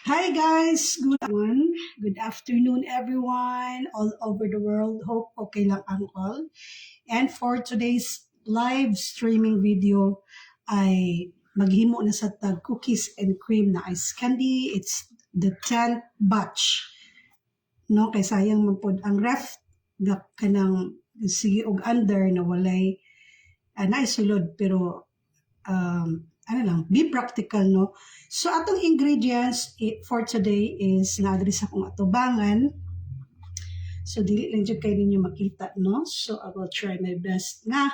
Hi guys, good afternoon everyone all over the world. Hope okay lang ang all. And for today's live streaming video ay maghimo na sa tag cookies and cream na ice candy. It's the 10th batch. No, kay sayang man pod ang ref nga kanang sige og under na walay naisulod pero ano lang, be practical, no? So, atong ingredients for today is na-adri sa akong atubangan. So, dili lang dyan kayo ninyo makita, no? So, I will try my best na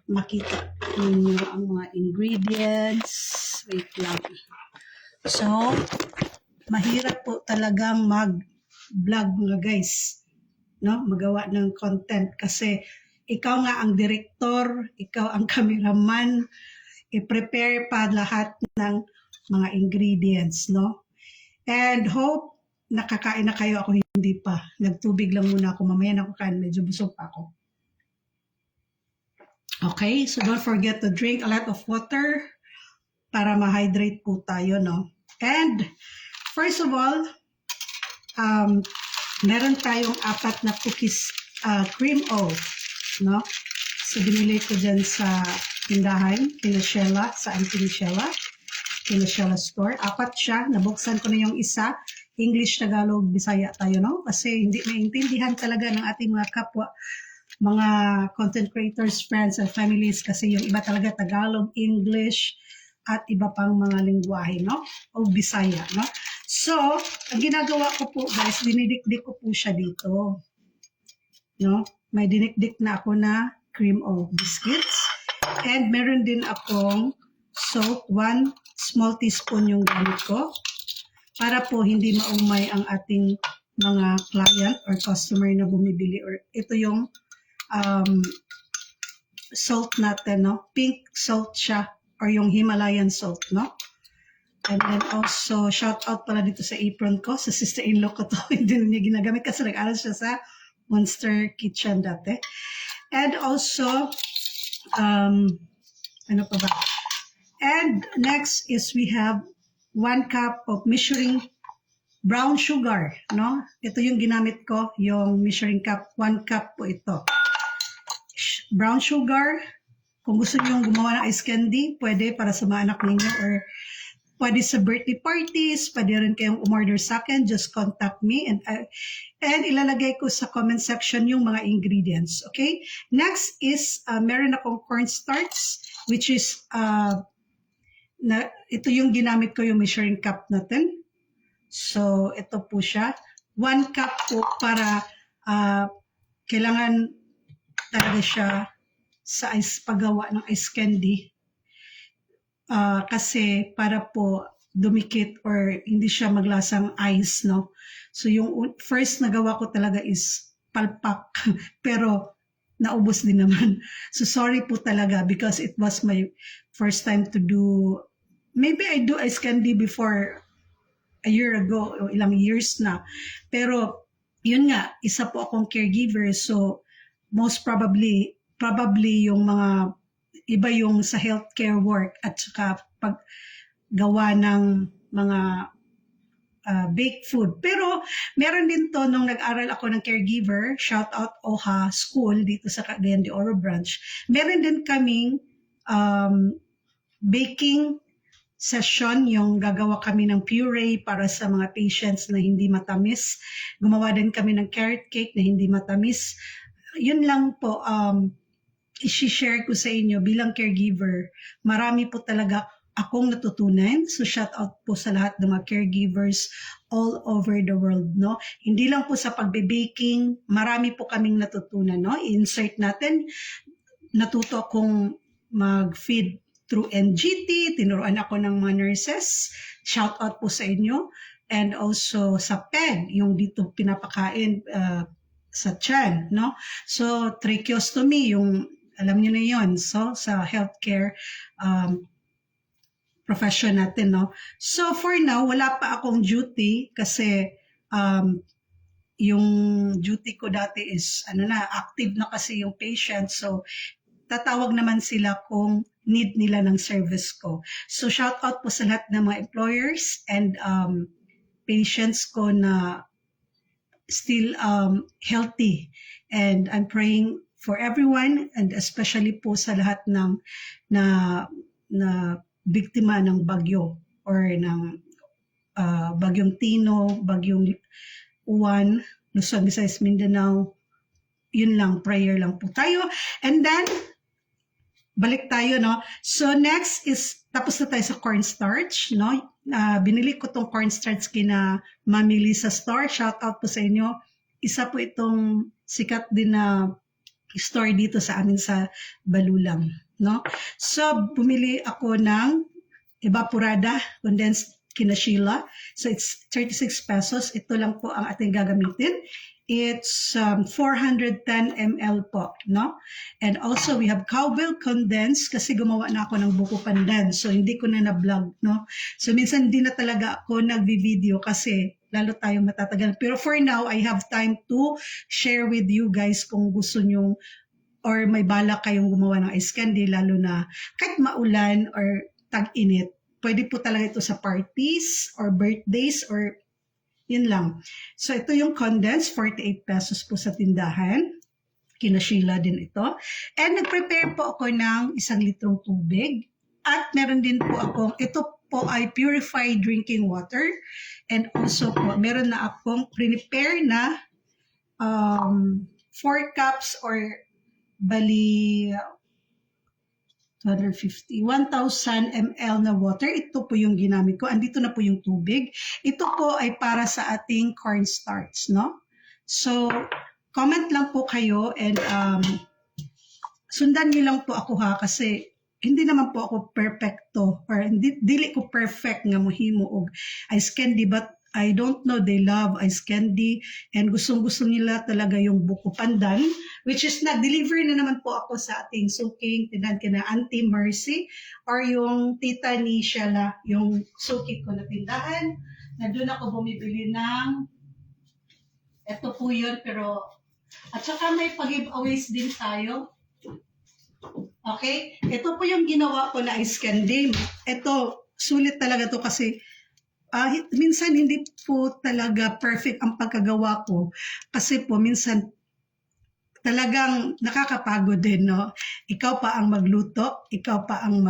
makita ninyo ang mga ingredients. Wait lang. So, mahirap po talagang mag-vlog mga guys, no? Magawa ng content kasi ikaw nga ang director, ikaw ang cameraman, i-prepare pa lahat ng mga ingredients, no? And hope nakakain na kayo, ako hindi pa. Nagtubig lang muna ako, mamaya na ako kain, medyo busog pa ako. Okay, so don't forget to drink a lot of water para ma-hydrate po tayo, no? And first of all, meron tayong 4 na cookies cream oat, no? So binili ko dyan sa tindahan, kina Sheila, sa Auntie Sheila, kina Sheila store. 4 siya, nabuksan ko na yung isa. English, Tagalog, Bisaya tayo, no? Kasi hindi maintindihan talaga ng ating mga kapwa, mga content creators, friends, and families, kasi yung iba talaga Tagalog, English, at iba pang mga lingwahe, no? O Bisaya, no? So, ang ginagawa ko po, guys, dinidikdik ko po siya dito. No? May dinikdik na ako na cream of biscuits. And meron din akong salt, 1 small teaspoon yung gamit ko para po hindi maumay ang ating mga client or customer na bumibili. Or ito yung salt natin, no? Pink salt siya or yung Himalayan salt, no? And then also, shout out pala dito sa apron ko, sa sister-in-law ko to. Hindi na niya ginagamit kasi nag-aral siya sa Monster Kitchen dati. And also, ano pa ba? And next is we have 1 cup of measuring brown sugar, no? Ito yung ginamit ko, yung measuring cup, 1 cup po ito. Brown sugar, kung gusto niyo gumawa ng ice candy, pwede para sa mga anak ninyo or pwede sa birthday parties, pwede rin kayong umorder sa akin, just contact me and ilalagay ko sa comment section yung mga ingredients, okay? Next is, meron akong cornstarch, which is, ito yung ginamit ko yung measuring cup natin. So, ito po siya. 1 cup po para kailangan talaga siya sa paggawa ng ice candy. Kasi para po dumikit or hindi siya maglasang ice, no? So yung first na gawa ko talaga is palpak, pero naubos din naman. So sorry po talaga because it was my first time to do, maybe I do ice candy before a year ago, o ilang years na. Pero yun nga, isa po akong caregiver, so most probably yung mga iba yung sa healthcare work at saka paggawa ng mga baked food. Pero meron din to nung nag-aral ako ng caregiver, shout out OHA School dito sa Cagayan de Oro branch. Meron din kaming baking session, yung gagawa kami ng puree para sa mga patients na hindi matamis. Gumawa din kami ng carrot cake na hindi matamis. Yun lang po, i-share ko sa inyo bilang caregiver. Marami po talaga akong natutunan. So shout out po sa lahat ng mga caregivers all over the world, no? Hindi lang po sa pagbe-baking, marami po kaming natutunan, no? I-insert natin, natuto akong mag-feed through NGT, tinuruan ako ng mga nurses. Shout out po sa inyo. And also sa PEG, yung dito pinapakain sa tiyan, no? So tracheostomy, yung alam niyo na yon. So, sa healthcare profession natin, no? So, for now, wala pa akong duty kasi yung duty ko dati is, active na kasi yung patient. So, tatawag naman sila kung need nila ng service ko. So, shout out po sa lahat ng mga employers and patients ko na still healthy. And I'm praying for everyone, and especially po sa lahat ng na biktima ng bagyo or ng bagyong Tino, bagyong Uwan, Luzon, Visayas, Mindanao. Yun lang, prayer lang po tayo. And then, balik tayo, no? So, next is, tapos na tayo sa cornstarch, no? Binili ko tong cornstarch kina Mami Lisa Store. Shout out po sa inyo. Isa po itong sikat din na store dito sa amin sa Balulang, no? So, bumili ako ng evaporada, condensed kina Sheila. So, it's 36 pesos. Ito lang po ang ating gagamitin. It's 410 ml po, no? And also, we have cowbell condensed kasi gumawa na ako ng buko pandan. So, hindi ko na na-vlog, no? So, minsan hindi na talaga ako nagvi-video kasi lalo tayong matatagal. Pero for now, I have time to share with you guys kung gusto nyo or may balak kayong gumawa ng ice candy, lalo na kahit maulan or tag-init. Pwede po talaga ito sa parties or birthdays or yun lang. So ito yung condensed, 48 pesos po sa tindahan. Kina Sheila din ito. And nag-prepare po ako ng 1 litrong tubig. At meron din po akong, ito po ay purified drinking water. And also po, meron na akong prepare na 4 cups or bali 1,000 ml na water. Ito po yung ginamit ko. Andito na po yung tubig. Ito po ay para sa ating cornstarch, no? So, comment lang po kayo and sundan niyo lang po ako ha kasi hindi naman po ako perfecto or dili ko perfect nga mohimo og ice candy, but I don't know, they love ice candy and gustong-gusto nila talaga yung buko pandan, which is nag-deliver na naman po ako sa ating suking tindahan kina Auntie Mercy or yung tita ni Sheila, yung suki ko na tindahan. Na doon ako bumibili ng, eto po yun, pero, at saka may pag-giveaways din tayo. Okay? Ito po yung ginawa ko na ice candy. Ito, sulit talaga to kasi minsan hindi po talaga perfect ang pagkagawa ko kasi po minsan talagang nakakapagod din, no? Ikaw pa ang magluto, ikaw pa ang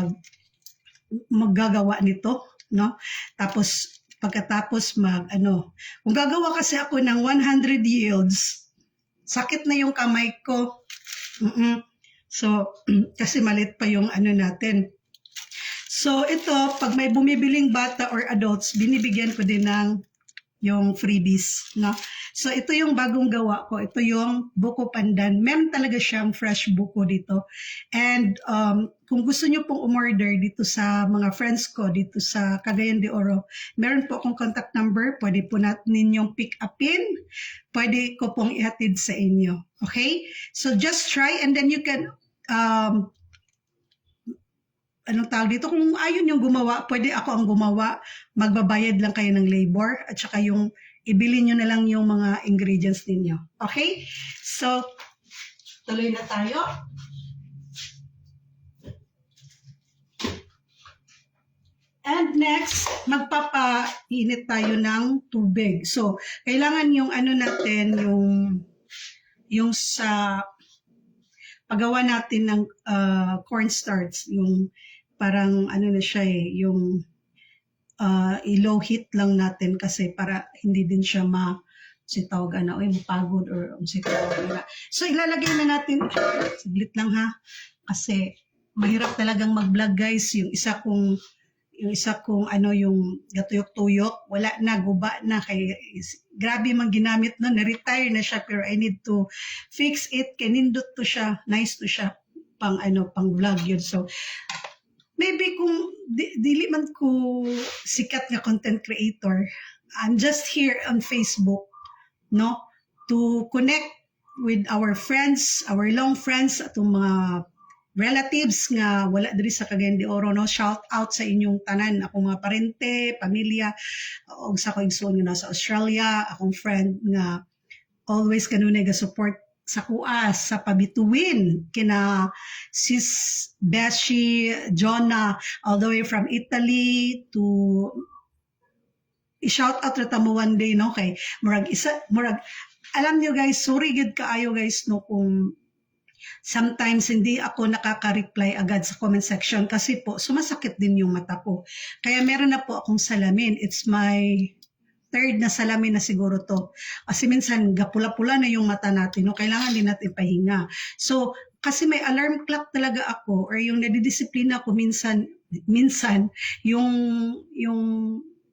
maggagawa nito, no? Tapos pagkatapos kung gagawa kasi ako ng 100 yields, sakit na yung kamay ko. So, kasi malit pa yung natin. So, ito, pag may bumibiling bata or adults, binibigyan ko din ng yung freebies, no? So, ito yung bagong gawa ko. Ito yung buko pandan. Meron talaga siyang fresh buko dito. And kung gusto nyo pong umorder dito sa mga friends ko, dito sa Cagayan de Oro, meron po akong contact number. Pwede po ninyong pick upin. Pwede ko pong ihatid sa inyo. Okay? So, just try and then you can anong tawag dito, kung ayun yung gumawa, pwede ako ang gumawa, magbabayad lang kayo ng labor, at saka yung ibili nyo na lang yung mga ingredients ninyo. Okay? So, tuloy na tayo. And next, magpapainit tayo ng tubig. So, kailangan yung natin, yung sa paggawa natin ng cornstarch, yung parang na siya yung i-low heat lang natin kasi para hindi din siya tawag mapagod or tawag. So ilalagay na natin, saglit lang ha, kasi mahirap talagang mag-vlog guys. Yung isa kong yung gatuyok-tuyok, wala na, guba na, kay grabe mang ginamit no, na-retire na siya, pero I need to fix it, kanindot to siya, nice to siya, pang vlog yun. So, maybe kung dili man ko sikat nga content creator, I'm just here on Facebook, no, to connect with our friends, our long friends, atong mga relatives nga wala diri sa Cagayan de Oro, no. Shout out sa inyong tanan, akong mga parente, pamilya, og sa ko igsoon nga sa Australia, akong friend nga always kanunay ga support sa kuha sa pabituin kina sis Beshi, Jonah, all the way from Italy to i-shout out rata mo one day, no, kay murag alam nyo guys, sorry gid kaayo guys, no, kung sometimes hindi ako nakaka-reply agad sa comment section kasi po sumasakit din yung mata ko. Kaya meron na po akong salamin. It's my third na salamin na siguro to. Kasi minsan gapula-pula na yung mata natin, no? Kailangan din natin pahinga. So, kasi may alarm clock talaga ako or yung nadidisiplina ako minsan yung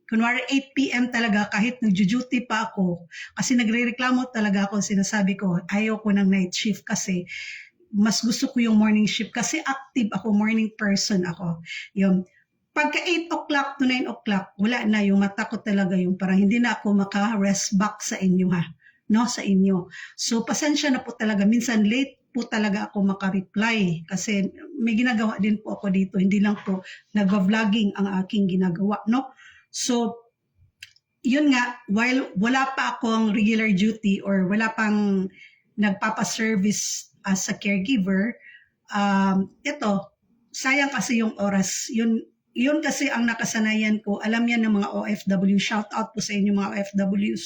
kunwari 8 p.m. talaga kahit nagjo-duty pa ako kasi nagrereklamo talaga ako, sinasabi ko ayaw ko ng night shift kasi mas gusto ko yung morning shift kasi active ako, morning person ako. Yung pagka 8 o'clock to 9 o'clock, wala na yung mata ko talaga yung parang hindi na ako maka-rest back sa inyo ha, no, sa inyo. So pasensya na po talaga, minsan late po talaga ako maka-reply kasi may ginagawa din po ako dito, hindi lang po nag-vlogging ang aking ginagawa, no? So yun nga, while wala pa akong regular duty or wala pang nagpapaservice as a caregiver, ito, sayang kasi yung oras. Yun kasi ang nakasanayan ko. Alam yan ng mga OFW. Shout out po sa inyo mga OFWs.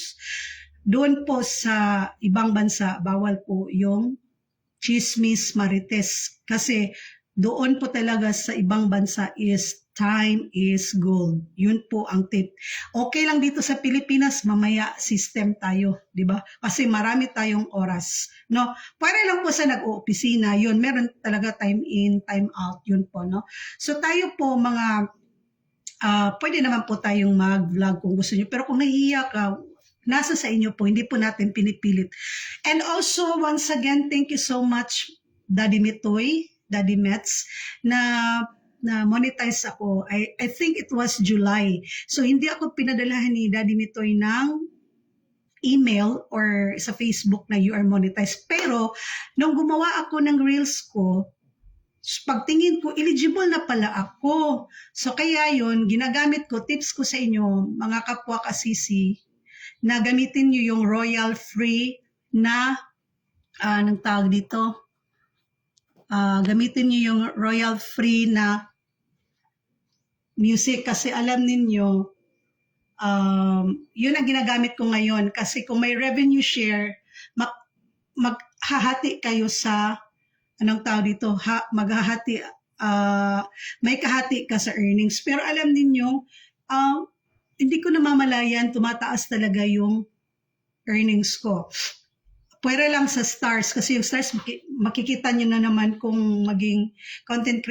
Doon po sa ibang bansa, bawal po yung chismis marites. Kasi doon po talaga sa ibang bansa is time is gold. Yun po ang tip. Okay lang dito sa Pilipinas, mamaya system tayo, di ba? Kasi marami tayong oras, no? Para lang po sa nag-oopisina, yun, meron talaga time in, time out, yun po, no? So tayo po mga, pwede naman po tayong mag-vlog kung gusto niyo. Pero kung nahihiya ka, nasa sa inyo po, hindi po natin pinipilit. And also, once again, thank you so much, Daddy Mitoy, Daddy Mets, na monetize ako. I think it was July. So, hindi ako pinadalahan ni Daddy Mitoy ng email or sa Facebook na you are monetized. Pero, nung gumawa ako ng reels ko, pagtingin ko, eligible na pala ako. So, kaya yon ginagamit ko, tips ko sa inyo, mga kapwa kasisi, na gamitin nyo yung royal free na, anong tawag dito? Gamitin nyo yung royal free na music kasi alam ninyo, yun ang ginagamit ko ngayon kasi kung may revenue share, maghahati kayo sa, anong tawag dito, maghahati, may kahati ka sa earnings. Pero alam ninyo, hindi ko namamalayan, tumataas talaga yung earnings ko. Pwede lang sa stars kasi yung stars makikita nyo na naman kung maging content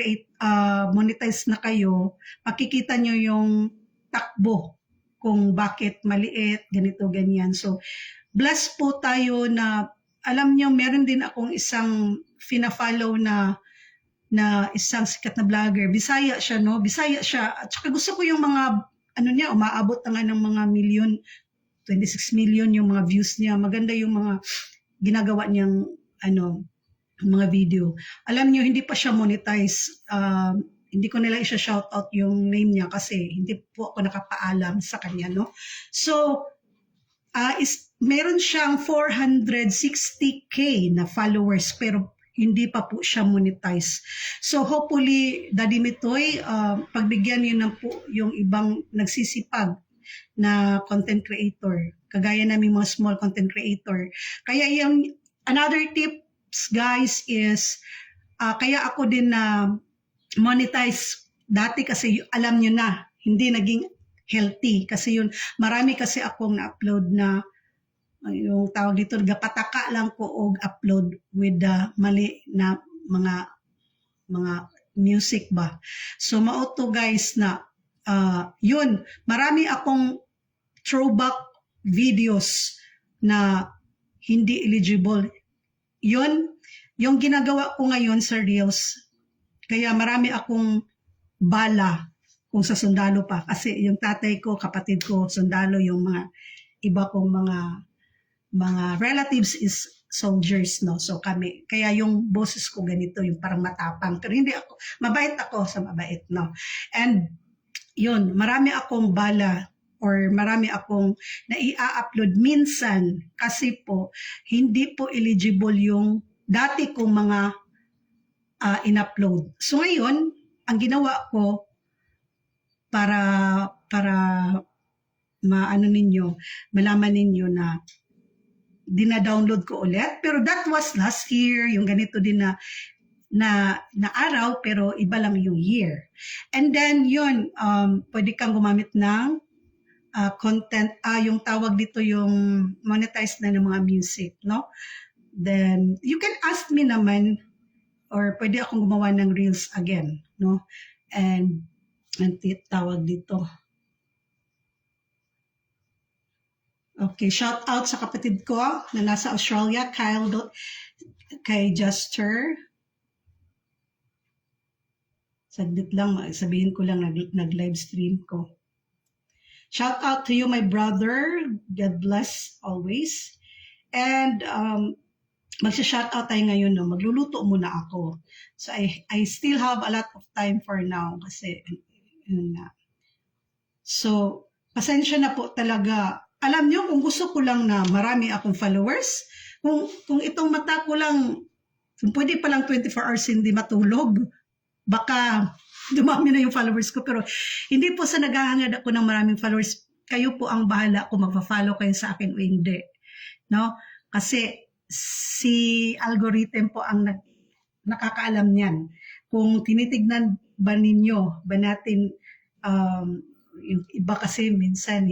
monetize na kayo, makikita nyo yung takbo kung bakit maliit, ganito, ganyan. So, blessed po tayo na, alam nyo, meron din akong isang fina-follow na isang sikat na vlogger. Bisaya siya, no? Bisaya siya. At saka gusto ko yung mga, niya, umaabot na nga ng mga 26 million yung mga views niya. Maganda yung mga ginagawa niyang mga video. Alam niyo, hindi pa siya monetize. Hindi ko nila isa-shout out yung name niya kasi hindi po ako nakapaalam sa kanya, no? So, meron siyang 460k na followers pero hindi pa po siya monetize. So, hopefully, Daddy Mitoy, pagbigyan niyo na po yung ibang nagsisipag na content creator, kagaya namin mga small content creator. Kaya yung another tips guys is, kaya ako din na monetize dati kasi alam nyo na, hindi naging healthy. Kasi yun, marami kasi akong na-upload na, yung tawag dito, gapataka lang ko og upload with the mali na mga music ba. So mauto guys na, yun, marami akong throwback videos na hindi eligible. Yun, yung ginagawa ko ngayon sa Reels. Kaya marami akong bala kung sa sundalo pa. Kasi yung tatay ko, kapatid ko, sundalo, yung mga iba kong mga relatives is soldiers, no? So kami, kaya yung boses ko ganito, yung parang matapang. Pero hindi ako, mabait ako sa mabait, no? And yun, marami akong bala or marami akong naia-upload minsan kasi po hindi po eligible yung dati kong mga in-upload. So ngayon, ang ginawa ko para maano ninyo, malaman ninyo na dina-download ko ulit. Pero that was last year, yung ganito din na araw, pero iba lang yung year. And then yun, pwede kang gumamit ng content, yung tawag dito yung monetize na ng mga music, no? Then you can ask me naman, or pwede akong gumawa ng reels again, no? And tawag dito. Okay, shout out sa kapatid ko na nasa Australia, kay Jester. Saglit lang, sabihin ko lang nag-live stream ko. Shout out to you, my brother. God bless always. And magsha-shout out tayo ngayon, no? Magluluto muna ako. So I still have a lot of time for now kasi so pasensya na po talaga. Alam nyo, kung gusto ko lang na marami akong followers, kung itong mata ko lang, kung pwede pa lang 24 hours hindi matulog, baka dumami na yung followers ko. Pero hindi po sa naghahangad ako ng maraming followers. Kayo po ang bahala kung magpa-follow kayo sa akin o hindi. No? Kasi si algorithm po ang nakakaalam niyan. Kung tinitignan ba ninyo, ba natin, yung iba kasi minsan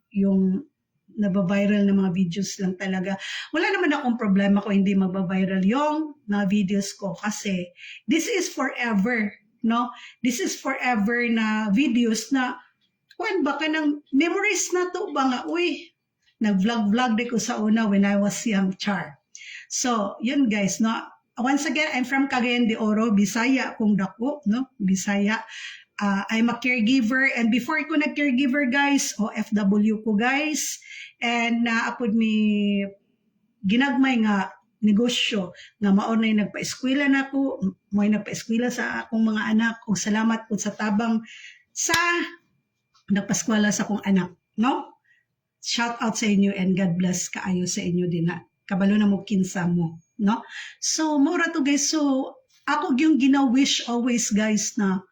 yung nababiral na mga videos lang talaga. Wala naman akong problema kung hindi magbabiral yung mga videos ko kasi this is forever, no? This is forever na videos na kung baka ng memories na to ba nga, uy, nag-vlog din ko sa una when I was young, char. So, yun guys, no? Once again, I'm from Cagayan de Oro, Bisaya kung dako, no? Bisaya. I'm a caregiver, and before ko nag-caregiver guys, OFW ko guys, and naapod mi ginagmay nga negosyo nga maunay nagpa-eskwela na ko, mo'y nagpa-eskwela sa akong mga anak, ug salamat po sa tabang sa nagpa-eskwela sa akong anak, no? Shout out sa inyo and God bless kaayo sa inyo din na kabalo na mo kinsa mo, no? So mura to guys, so ako yung gina-wish always guys na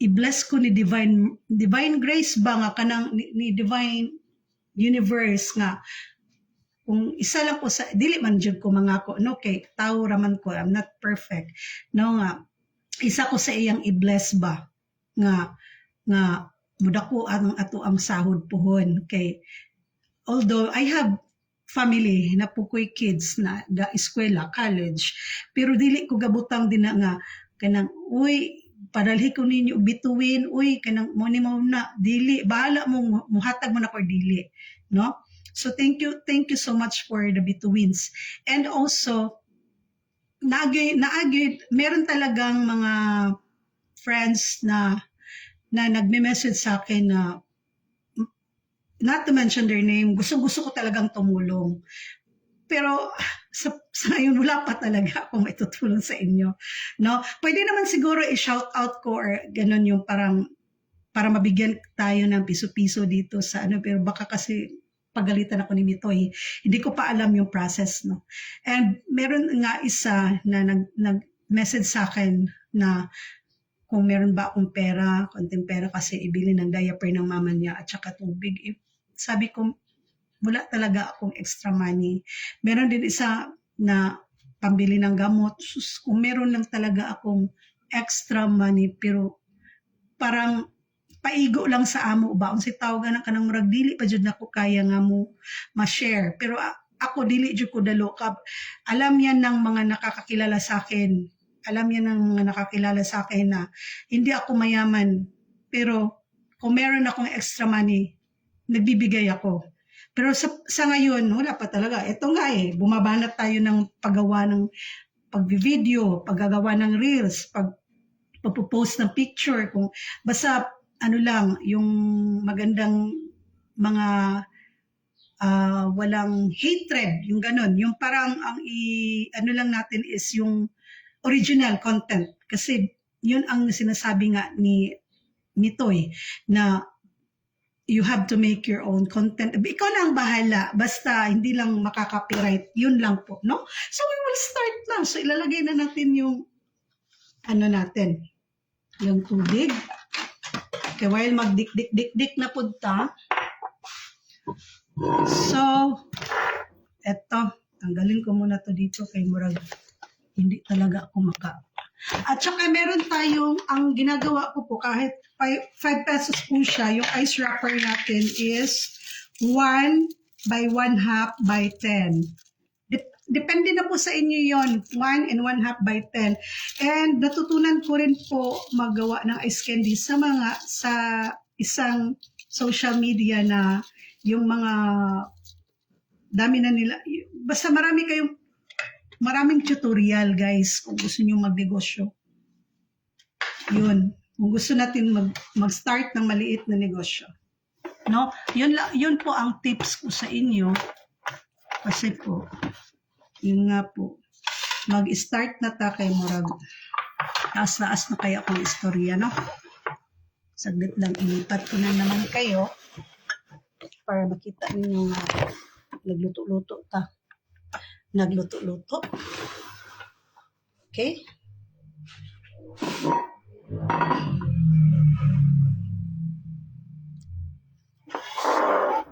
i-bless ko ni divine grace ba nga kanang ni divine universe nga kung isa lang ko sa dili man jud ko mga ko no kay tao raman ko, I'm not perfect, no nga isa ko sa iyang i-bless ba nga mudako ang ato ang sahod pohon kay although I have family na pukoy kids na ga eskwela college pero dili ko gabutang din na nga kanang uy padalhi ko ninyo bituin uy kanang mo na dili bahala mo muhatag mo na ko dili, no? So thank you so much for the bituins. And also naagid meron talagang mga friends na nagme-message sa akin na not to mention their name, gusto ko talagang tumulong. Pero sa ngayon wala pa talaga akong maitutulong sa inyo, no? Pwede naman siguro i-shout out ko or ganun yung parang para mabigyan tayo ng piso-piso dito sa ano, pero baka kasi pagalitan ako ni Mitoy. Hindi ko pa alam yung process, no? And meron nga isa na nag-message sa akin na kung meron ba akong pera, konting pera kasi ibili ng diaper ng mama niya at saka tubig. Sabi ko, wala talaga akong extra money. Meron din isa na pambili ng gamot. Sus, kung meron lang talaga akong extra money, pero parang paigo lang sa amo ba? Kung si tawagan na kanang murag, dili pa jud nako kaya nga mo ma-share. Pero ako, dili jud ko dalo. Alam yan ng mga nakakakilala sa akin. Alam yan ng mga nakakilala sa akin na hindi ako mayaman. Pero kung meron akong extra money, nagbibigay ako. Pero sa ngayon, wala pa talaga. Ito nga bumabanat tayo ng paggawa ng pag-video, paggagawa ng reels, pagpo-post ng picture. Kung basta ano lang, yung magandang mga walang hatred, yung ganon. Yung parang ano lang natin is yung original content. Kasi yun ang sinasabi nga ni Toy na you have to make your own content. Ikaw na ang bahala. Basta hindi lang makaka-copyright. Yun lang po, no? So we will start now. So ilalagay na natin yung ano natin. Yung tubig. kay while magdik-dik-dik-dik na punta. So, eto, tanggalin ko muna to dito kay murag hindi talaga ako maka. At saka meron tayong, ang ginagawa ko po kahit 5 pesos po siya, yung ice wrapper natin is 1 by 1/2 by 10. Depende na po sa inyo yon, 1 and 1/2 by 10. And natutunan ko rin po magawa ng ice candy sa isang social media na yung mga dami na nila. Basta maraming tutorial guys kung gusto niyo magnegosyo. Yun. Kung gusto natin mag-start ng maliit na negosyo. No? Yun po ang tips ko sa inyo. Kasi po, yun nga po, mag-start na ta kay murag. Taas-taas na kaya akong istorya, no? Saglit lang, ilipat ko na naman kayo para makita ninyo nga nagluto-luto ta. Nagluto-luto. Okay?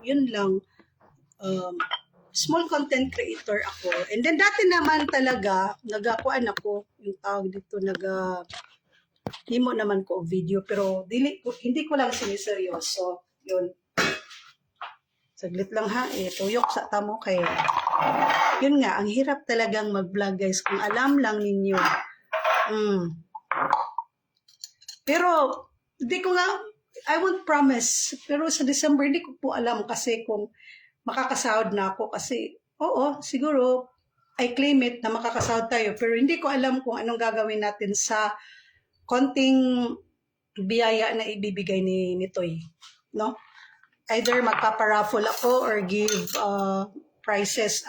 Yun lang. Small content creator ako. And then dati naman talaga, nagakuan ako, yung tawag dito, himo naman ko video, pero hindi ko lang siniseryoso. Yun. Saglit lang ha, tuyok sa tamo kay. Yun nga, ang hirap talagang mag-vlog guys, kung alam lang ninyo. Pero, hindi ko nga, I won't promise, pero sa December, hindi ko po alam kasi kung makakasahod na ako kasi, oo, siguro, I claim it na makakasahod tayo, pero hindi ko alam kung anong gagawin natin sa konting biyaya na ibibigay ni Toy, no? Either magpaparaffle ako or give prizes.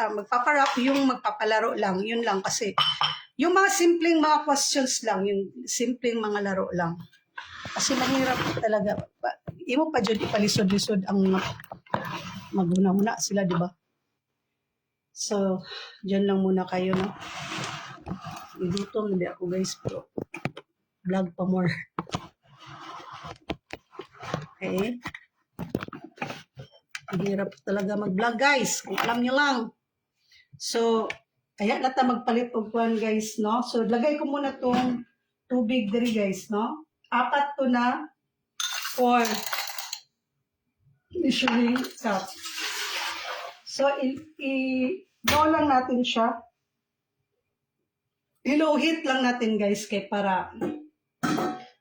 Yung magpapalaro lang, yun lang kasi. Yung mga simpleng mga questions lang, yung simpleng mga laro lang. Kasi mahirap talaga. Imo pa dyan ipalisod-lisod ang maguna-una sila, di ba? So, dyan lang muna kayo, no? Dito, hindi ako guys, pero vlog pa more. Okay? Hirap talaga mag-vlog guys, kung alam nyo lang. So, kaya nata magpalit og kuan guys, no? So, lagay ko muna tong tubig diri guys, no? 4 to na for measuring cup. So, i-blow lang natin siya. I-low heat lang natin guys, kay para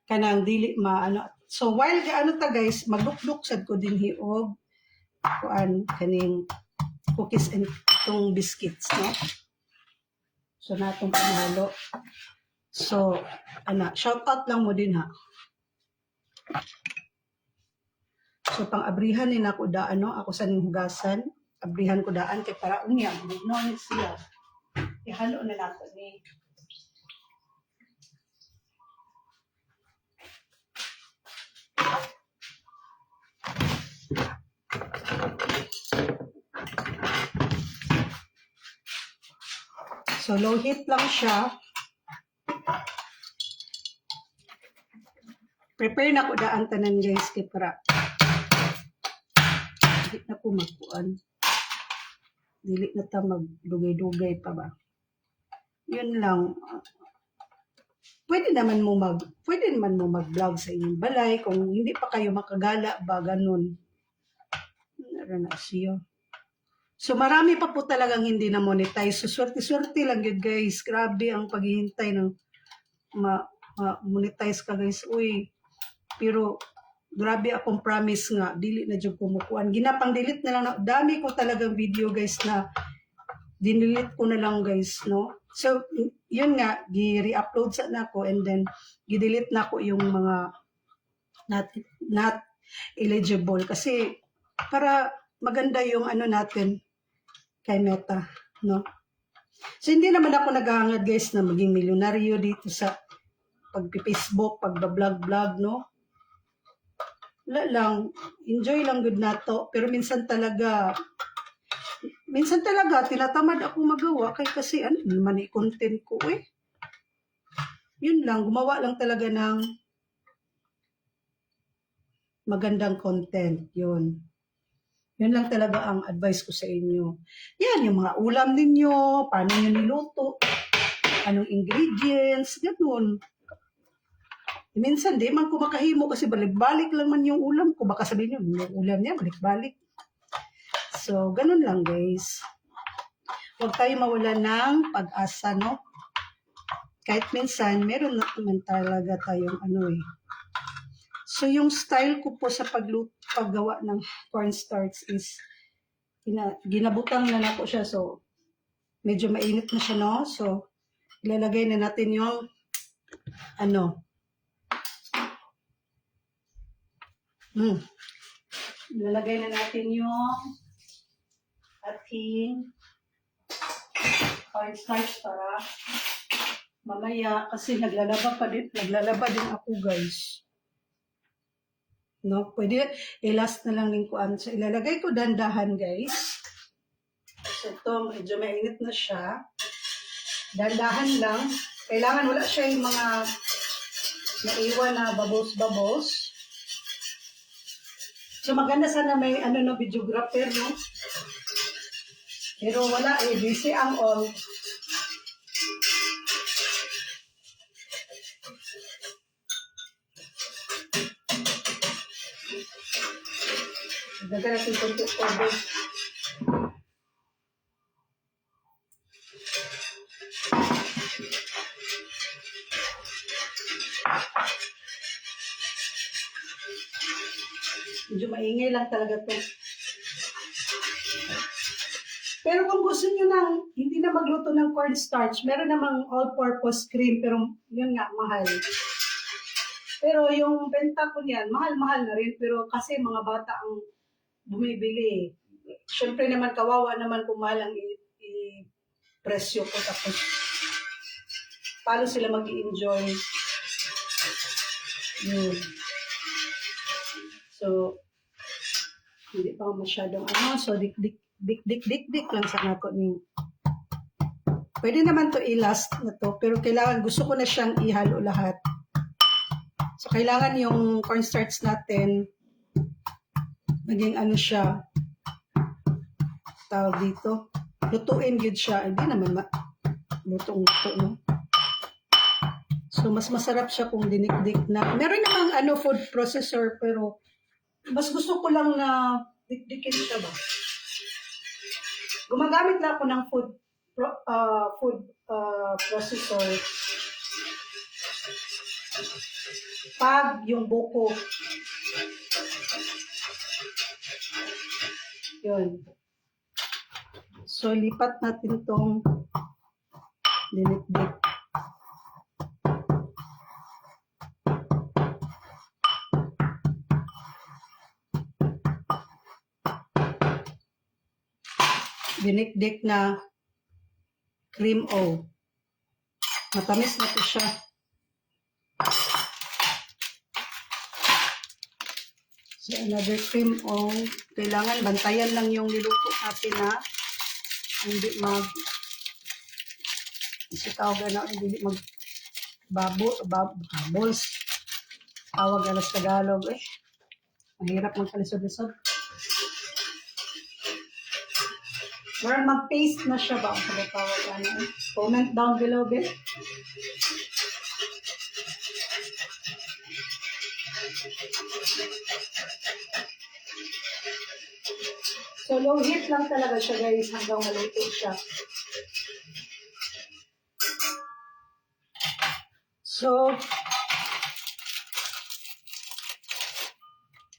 kanang dili maano. So, while ano ta guys, magluk-luk sad ko din hiog kuan kaning cookies and itong biscuits, no? So, natong panghalo. So, shout out lang mo din ha. So, pang-abrihan ni na ko daan, no? Ako sa ning hugasan. Abrihan ko daan kay para unya. No, sila. Ihalo na nato ni. So, low heat lang siya. Prepare na ko daan tanan guys kay para dili na ko magkuan. Dili na ta magdugay-dugay pa ba. Yun lang. Pwede naman mo mag-vlog sa inyong balay kung hindi pa kayo makagala ba ganun. Naran na siya. So, marami pa po talagang hindi na monetize. So, swerte-swerte lang yun, guys. Grabe ang paghihintay ng monetize ka, guys. Uy, pero grabe akong promise nga. Dili na dyan kumukuan. Ginapang-delete na lang. Dami ko talagang video, guys, na dinilit ko na lang, guys, no? So, yun nga, gi-re-upload sa na ko and then, gi-delete na ko yung mga not eligible. Kasi, para maganda yung ano natin, kay Meta, no? So, hindi naman ako naghahangad, guys, na maging milyonaryo dito sa pag-Facebook, pag-vlog-vlog, no? Wala lang. Enjoy lang good na to. Pero minsan talaga, tinatamad akong magawa kasi ano naman i-content ko, eh. Yun lang, gumawa lang talaga ng magandang content. Yun. Yun lang talaga ang advice ko sa inyo. Yan, yung mga ulam ninyo, paano nyo niluto, anong ingredients, ganun. Minsan, di man ko makahimo kasi balik-balik lang man yung ulam ko. Baka sabihin nyo, yung ulam niya, balik-balik. So, ganun lang, guys. Huwag tayo mawala ng pag-asa, no? Kahit minsan, meron naman talaga tayong ano eh. So, yung style ko po sa paggawa ng cornstarch is ginabutang na na po siya. So, medyo mainit na siya, no? So, ilalagay na natin yung ilalagay na natin yung ating cornstarch para mamaya kasi naglalaba din ako, guys. No, pwede i-last na lang din ko. So, ilalagay ko dandahan, guys. So, ito, medyo mainit na siya. Dandahan lang. Kailangan wala siya yung mga naiwan na babos-babos. So, maganda sana may videographer, no? Pero wala eh, busy ang all. Dagan natin konti tubig. Medyo maingay lang talaga to. Pero kung gusto nyo hindi na magluto ng cornstarch, meron namang all-purpose cream, pero yun nga, mahal. Pero yung benta ko niyan, mahal-mahal na rin, pero kasi mga bata ang bumibili. Siyempre naman, kawawa naman kung mahal ang presyo ko, tapos paano sila mag-i-enjoy. Yun. So, hindi pa masyadong so dik lang sa ako ni. Pwede naman to i-last na to, pero kailangan, gusto ko na siyang ihalo lahat. So, kailangan yung cornstarch natin, maging siya, tawag dito, lutuin good siya. Hindi naman lutong-luto, no? So, mas masarap siya kung dinikdik na. Meron namang food processor, pero mas gusto ko lang na dikdikin siya ba. Gumagamit na ako ng food processor pag yung buko. Yun. So, lipat natin itong dinikdik. Dinikdik na cream o. Matamis na ito siya. So, another cream o. Kailangan bantayan lang yung niluto natin na hindi hindi bubbles. Tawag sa Tagalog eh. Mahirap magkalisod-lisod. Parang mag-paste na siya ba? Ang tawag comment down below, bit. So, low heat lang talaga siya, guys, hanggang maluto siya. So,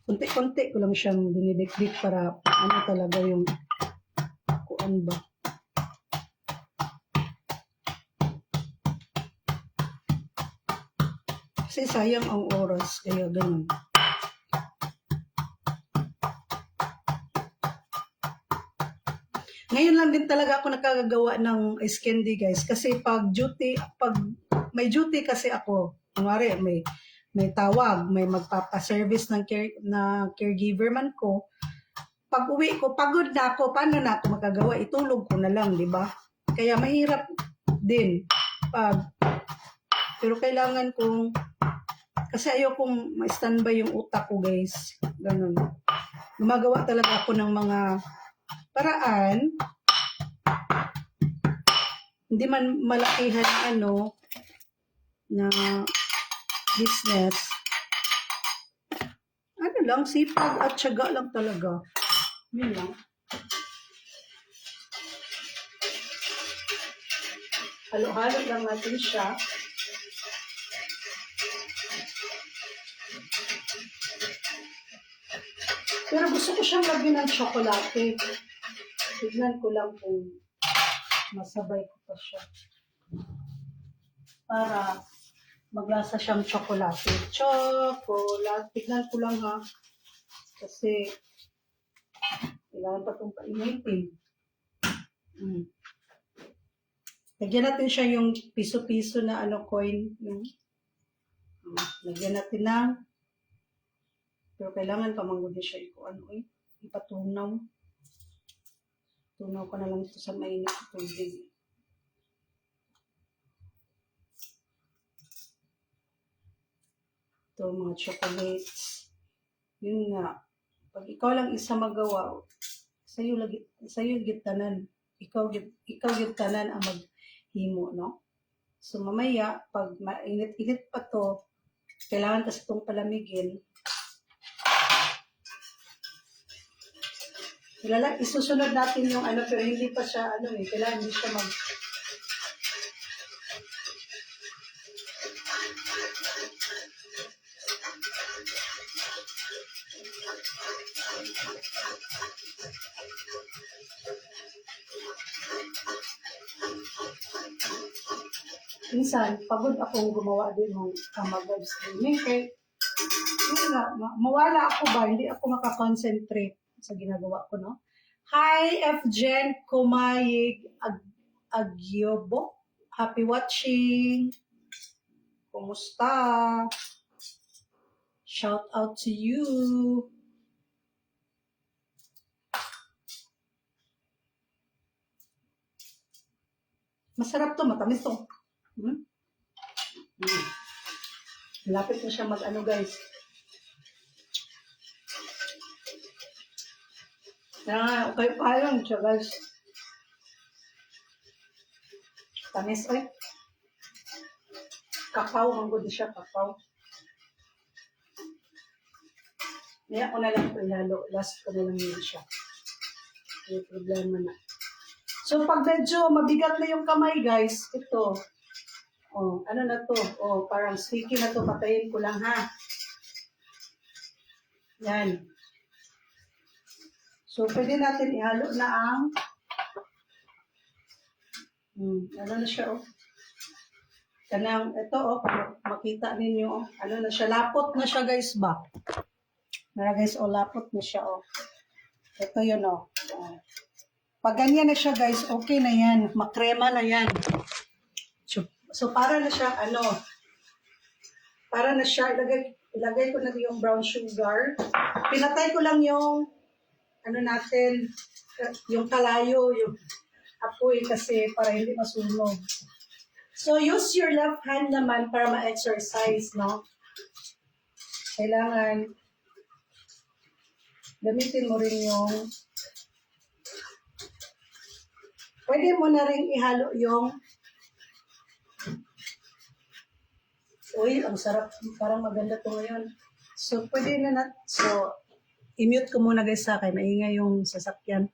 konti-konti ko lang siyang dinidikdik para talaga yung ba. Kasi sayang ang oras, kaya ganun. Ngayon lang din talaga ako nakagagawa ng ice candy, guys, kasi pag may duty kasi ako, kunwari may tawag, may magpapa-service ng caregiver man ko. Pag uwi ko, pagod na ako, paano na ako magagawa? Itulog ko na lang, di ba? Kaya mahirap din. Pero kailangan kong Kasi ayokong ma-standby yung utak ko, guys. Ganun. Gumagawa talaga ako ng mga paraan. Hindi man malakihan na business. Ano lang, sipag at tiyaga lang talaga. Yun lang. Halo-halo lang natin siya. Pero gusto ko siyang lagyan ng tsokolate. Tignan ko lang kung masabay ko pa siya. Para maglasa siyang tsokolate. Chocolate. Tignan ko lang ha. Kasi kailangan pa itong painitin. Lagyan natin siya yung piso-piso na coin. Lagyan natin ng pero kailangan pa mangguni siya ipatunaw. Tunaw ko na lang ito sa mainit na tubig. Ito, mga chocolates. Yun nga. Pag ikaw lang isa magawa, sa'yo gitanan. Ikaw gitanan ang maghimo, no? So, mamaya, pag mainit-init pa to, kailangan kasi itong palamigin. Isusunod natin yung pero hindi pa siya, kailangan hindi siya minsan, pagod akong gumawa din ng mag-live streaming. Kaya, mawala ako ba? Hindi ako makakonsentrate sa ginagawa ko, no? Hi, Fjen Kumayig Agyobo. Happy watching. Kumusta? Shout out to you. Masarap to, matamis to. Lapit na siya guys. Okay pa lang siya, guys. Tamis, Kakao, ang good siya, kakao. Kaya ko na lang ito ihalo. Last ko na lang yun siya. May problema na. So, pag medyo mabigat na yung kamay, guys, ito. Ano na to? Parang sticky na to. Patayin ko lang, ha? Yan. So, pwede natin ihalo na ang ano na siya, ito, makita ninyo, ano na siya, lapot na siya, guys, ba? Guys, lapot na siya, Ito yun, Pag ganyan na siya, guys, okay na yan. Makrema na yan. So, para na siya, para na siya, ilagay ko na yung brown sugar. Pinatay ko lang yung, natin, yung kalayo, yung apoy kasi para hindi masunog. So, use your left hand naman para ma-exercise, no? Kailangan gamitin mo rin yung pwede mo na rin ihalo yung ang sarap. Parang maganda to ngayon. So, pwede na So, i-mute ko muna guys sa akin. Maingay yung sasakyan.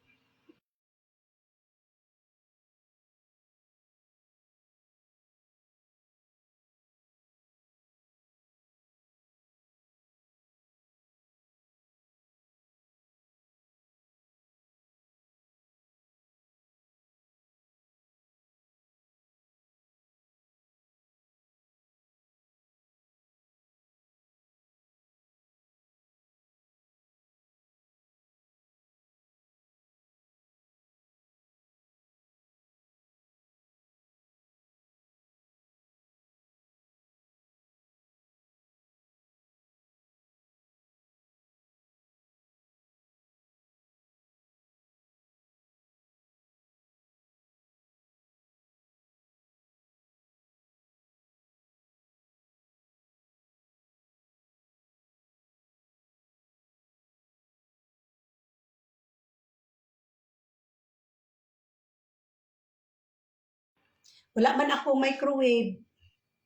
Wala man ako microwave.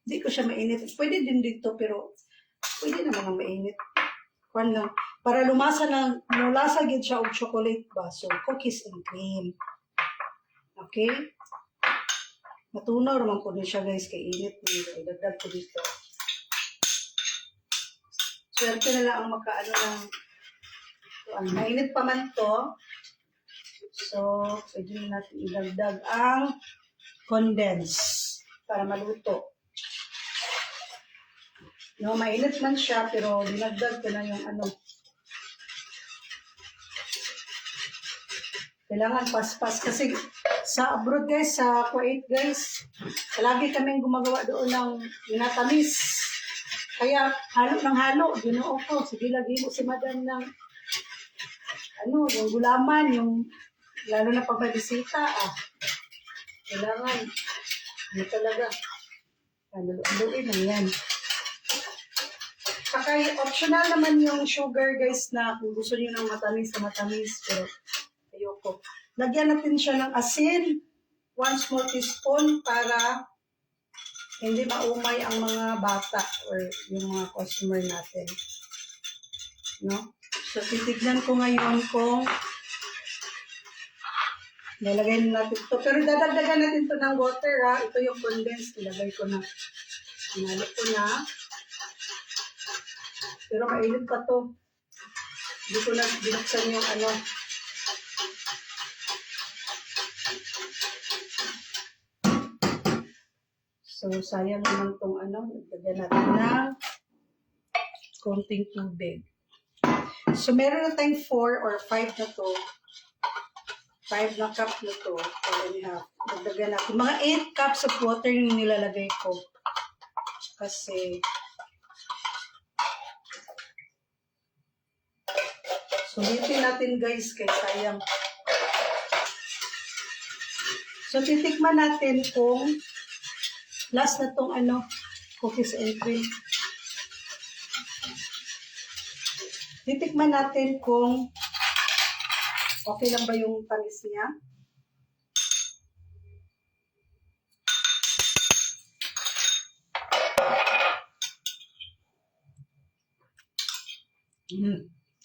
Hindi ko siya mainit. Pwede din dito, pero pwede naman ang mainit. Kuan lang. Para lumasa gid siya og chocolate ba. So, cookies and cream. Okay? Matunaw naman po din siya guys, kay init dito. Idagdag ko dito. Swerte na lang ang makaano ng mainit pa man to. So, pwede na natin idagdag ang condense para maluto. No, mainit man siya, pero dinagdag ko na yung kailangan paspas kasi sa abroad guys, sa Kuwait guys, lagi kaming gumagawa doon ng ginatamis. Kaya halo ng halo, ginoo ko. Sige, lagi mo si madam ng yung gulaman, yung lalo na pag may bisita, kailangan. Hindi talaga. Haluin lang yan. Saka optional naman yung sugar guys na kung gusto niyo ng matamis na matamis, pero ayoko. Lagyan natin siya ng asin, 1 small teaspoon para hindi maumay ang mga bata or yung mga customer natin. No? So, titignan ko ngayon kung nalagay natin ito. Pero dadagdagan natin ito ng water, ha. Ito yung condensed. Nilagay ko na. Hinalo ko na. Pero mainit pa to. Hindi ko na binuksan yung So, sayang naman itong nagdagan natin ng konting tubig. So, meron na tayong 4 or 5 na to. 5 na cup na to. Nagdagan natin. Mga 8 cups of water yung nilalagay ko. Kasi, sulitin natin guys, kaya sayang. So, titikman natin kung last na tong cookies and cream. Titikman natin kung okay lang ba yung tamis niya.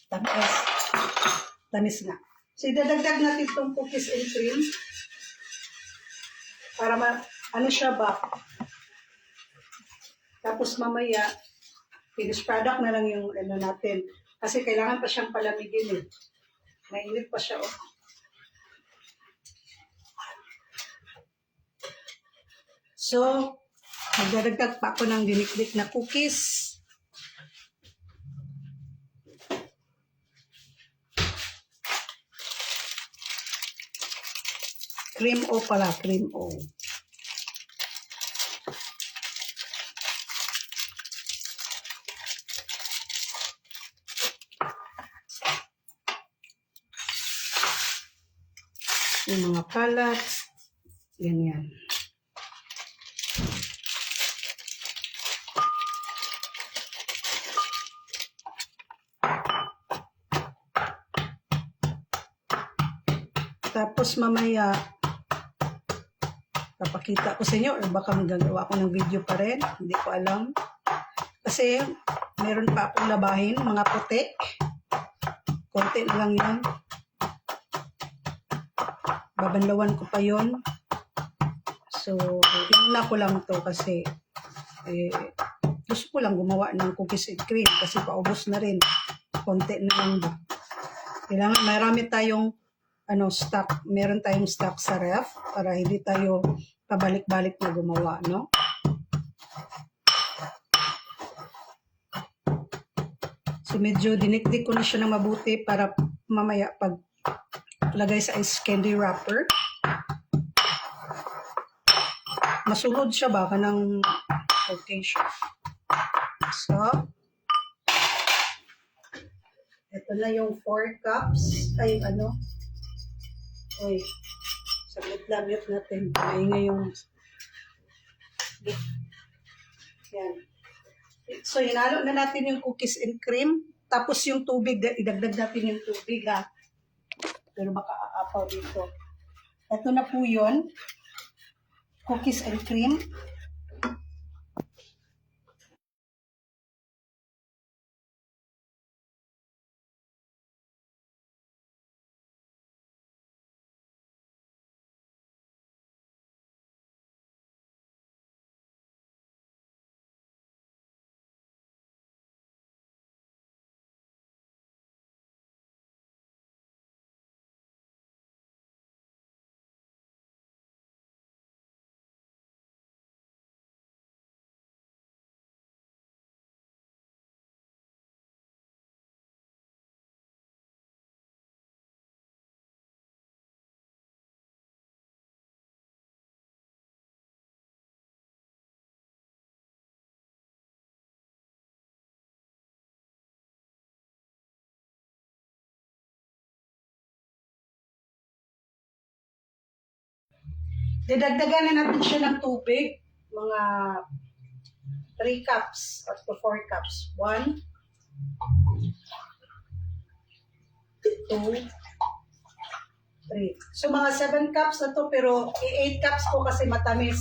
Tamis. Tamis na. So, idadagdag natin itong cookies and cream para siya ba? Tapos mamaya, finished product na lang yung natin. Kasi kailangan pa siyang palamigin eh. Mainit pa siya So, magdadagdag pa ako ng dinikdik na cookies. Cream O pala, cream O. Yung mga kalat, ganyan. Tapos mamaya, papakita ko sa inyo or baka magagawa ko ng video pa rin. Hindi ko alam. Kasi meron pa akong labahin, mga putik. Konti na lang yan. Babanlawan ko pa yon. So, inuna ko lang to kasi gusto ko lang gumawa ng cookies and cream kasi paubos na rin. Konti na lang ba. Kailangan marami tayong stock. Meron tayong stock sa ref para hindi tayo pabalik-balik na gumawa, no? So, medyo dinikdik ko na siya ng mabuti para mamaya pag lagay sa ice candy wrapper. Masunod siya ba ng okay siya. So, ito na yung 4 cups. Ay, Uy, saglit lang natin. Maingay yung yan. So, hinalo na natin yung cookies and cream. Tapos yung tubig, idagdag natin yung tubig, ha. Pero baka aapaw dito. Ito na po yun. cookies and cream. Didagdagan na natin siya ng tubig, mga 3 cups up to 4 cups. 1, 2, 3. So mga 7 cups na to, pero 8 cups po kasi matamis.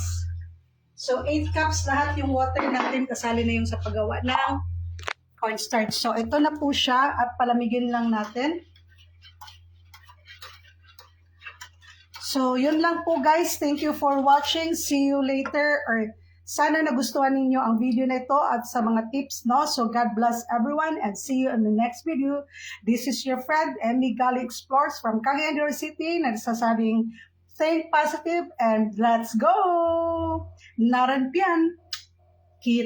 So 8 cups lahat yung water natin, kasali na yung sa paggawa ng cornstarch. So ito na po siya at palamigin lang natin. So yun lang po guys. Thank you for watching. See you later, or sana nagustuhan ninyo ang video na ito at sa mga tips, no? So God bless everyone and see you in the next video. This is your friend, Emmy Gali Explores from Cagayan City, nagsasabing think positive and let's go! Naran piyan! Kita